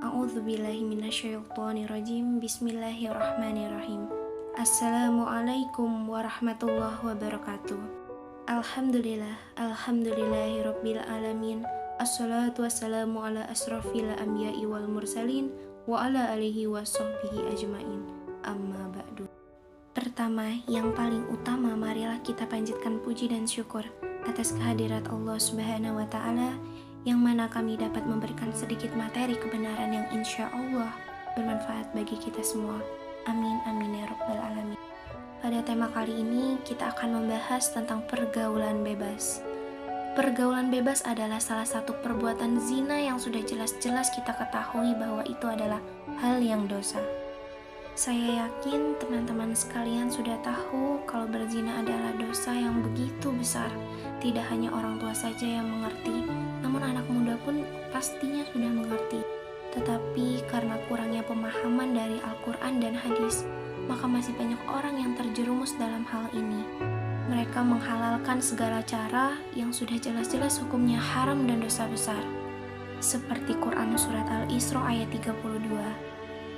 A'udzubillahi minasyaitonirrajim. Bismillahirrahmanirrahim. Assalamualaikum warahmatullahi wabarakatuh. Alhamdulillahirabbil alamin. Assalatu wassalamu ala asrofil anbiya'i wal mursalin wa ala alihi washabbihi ajmain. Amma ba'du. Pertama, yang paling utama, marilah kita panjatkan puji dan syukur atas kehadirat Allah Subhanahu wa Ta'ala, yang mana kami dapat memberikan sedikit materi kebenaran yang insya Allah bermanfaat bagi kita semua. Amin, amin ya rabbal alamin. Pada tema kali ini kita akan membahas tentang pergaulan bebas. Pergaulan bebas adalah salah satu perbuatan zina yang sudah jelas-jelas kita ketahui bahwa itu adalah hal yang dosa. Saya yakin teman-teman sekalian sudah tahu kalau berzina adalah dosa yang begitu besar. Tidak hanya orang tua saja yang mengerti, namun anak muda pun pastinya sudah mengerti. Tetapi karena kurangnya pemahaman dari Al-Quran dan hadis, maka masih banyak orang yang terjerumus dalam hal ini. Mereka menghalalkan segala cara yang sudah jelas-jelas hukumnya haram dan dosa besar. Seperti Quran Surat Al-Isra ayat 32.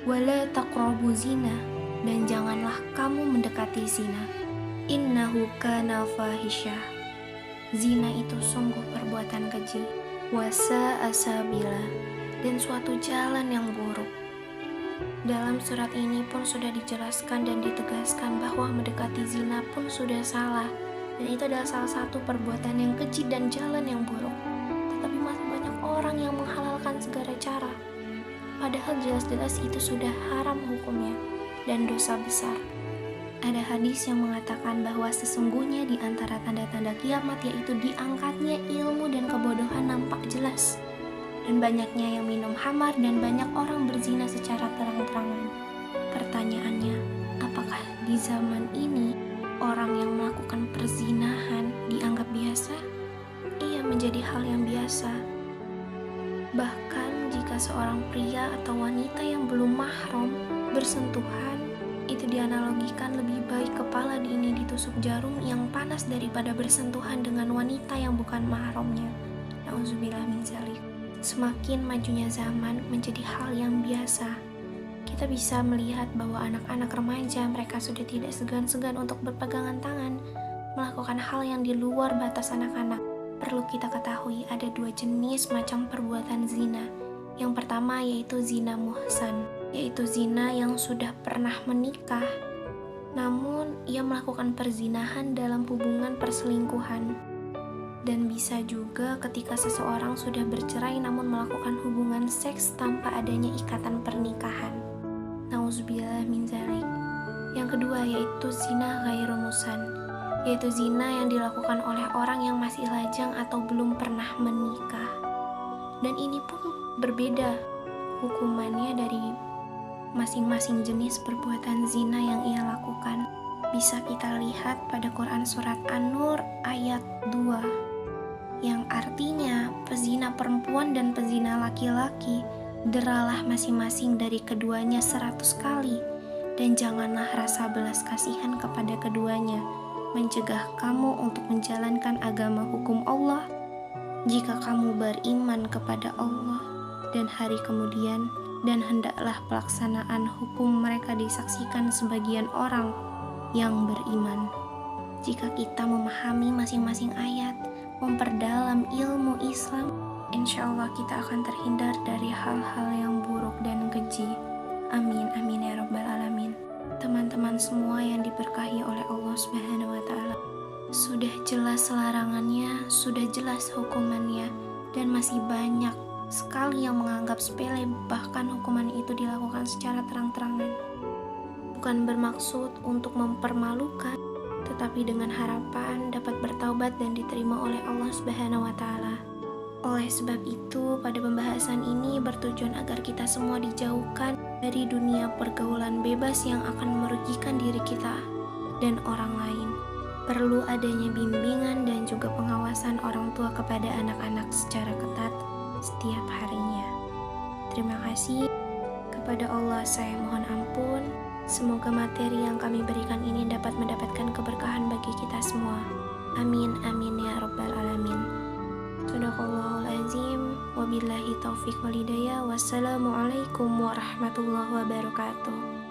Wala taqrabu zina, dan janganlah kamu mendekati zina. Innahu kana fahisyah. Zina itu sungguh perbuatan keji. Wasa asabila, dan suatu jalan yang buruk. Dalam surat ini pun sudah dijelaskan dan ditegaskan bahwa mendekati zina pun sudah salah, dan itu adalah salah satu perbuatan yang keji dan jalan yang buruk. Tetapi masih banyak orang yang menghalalkan segala cara, padahal jelas-jelas itu sudah haram hukumnya dan dosa besar. Ada hadis yang mengatakan bahwa sesungguhnya di antara tanda-tanda kiamat yaitu diangkatnya ilmu dan kebodohan nampak jelas, dan banyaknya yang minum khamar dan banyak orang berzina secara terang-terangan. Pertanyaannya, apakah di zaman ini orang yang melakukan perzinahan dianggap biasa? Iya, menjadi hal yang biasa. Bahkan jika seorang pria atau wanita yang belum mahram bersentuhan, itu dianalogikan lebih baik kepala ini ditusuk jarum yang panas daripada bersentuhan dengan wanita yang bukan mahramnya. Nauzubillah min dzalik. Semakin majunya zaman menjadi hal yang biasa. Kita bisa melihat bahwa anak-anak remaja mereka sudah tidak segan-segan untuk berpegangan tangan, melakukan hal yang di luar batas anak-anak. Perlu kita ketahui ada dua jenis macam perbuatan zina. Yang pertama yaitu zina muhsan, yaitu zina yang sudah pernah menikah, namun ia melakukan perzinahan dalam hubungan perselingkuhan. Dan bisa juga ketika seseorang sudah bercerai namun melakukan hubungan seks tanpa adanya ikatan pernikahan. Nauzubillah min dzalik. Yang kedua yaitu zina ghairu muhsan, yaitu zina yang dilakukan oleh orang yang masih lajang atau belum pernah menikah. Dan ini pun berbeda hukumannya dari masing-masing jenis perbuatan zina yang ia lakukan. Bisa kita lihat pada Quran Surat An-Nur ayat 2, yang artinya pezina perempuan dan pezina laki-laki deralah masing-masing dari keduanya 100 kali, dan janganlah rasa belas kasihan kepada keduanya, mencegah kamu untuk menjalankan agama hukum Allah jika kamu beriman kepada Allah dan hari kemudian, dan hendaklah pelaksanaan hukum mereka disaksikan sebagian orang yang beriman. Jika kita memahami masing-masing ayat, memperdalam ilmu Islam, insya Allah kita akan terhindar dari hal-hal yang buruk dan keji. Amin, amin ya rabbal alamin. Teman-teman semua yang diberkahi oleh Allah Subhanahu wa Ta'ala, sudah jelas larangannya, sudah jelas hukumannya, dan masih banyak sekali yang menganggap sepele, bahkan hukuman itu dilakukan secara terang-terangan. Bukan bermaksud untuk mempermalukan, tetapi dengan harapan dapat bertaubat dan diterima oleh Allah Subhanahu wa Ta'ala. Oleh sebab itu, pada pembahasan ini bertujuan agar kita semua dijauhkan dari dunia pergaulan bebas yang akan merugikan diri kita dan orang lain. Perlu adanya bimbingan dan juga pengawasan orang tua kepada anak-anak secara ketat setiap harinya. Terima kasih. Kepada Allah saya mohon ampun. Semoga materi yang kami berikan ini dapat mendapatkan keberkahan bagi kita semua. Amin, amin ya rabbal alamin. Sadaqallahul azim. Wabillahi taufiq walhidayah. Wassalamualaikum warahmatullahi wabarakatuh.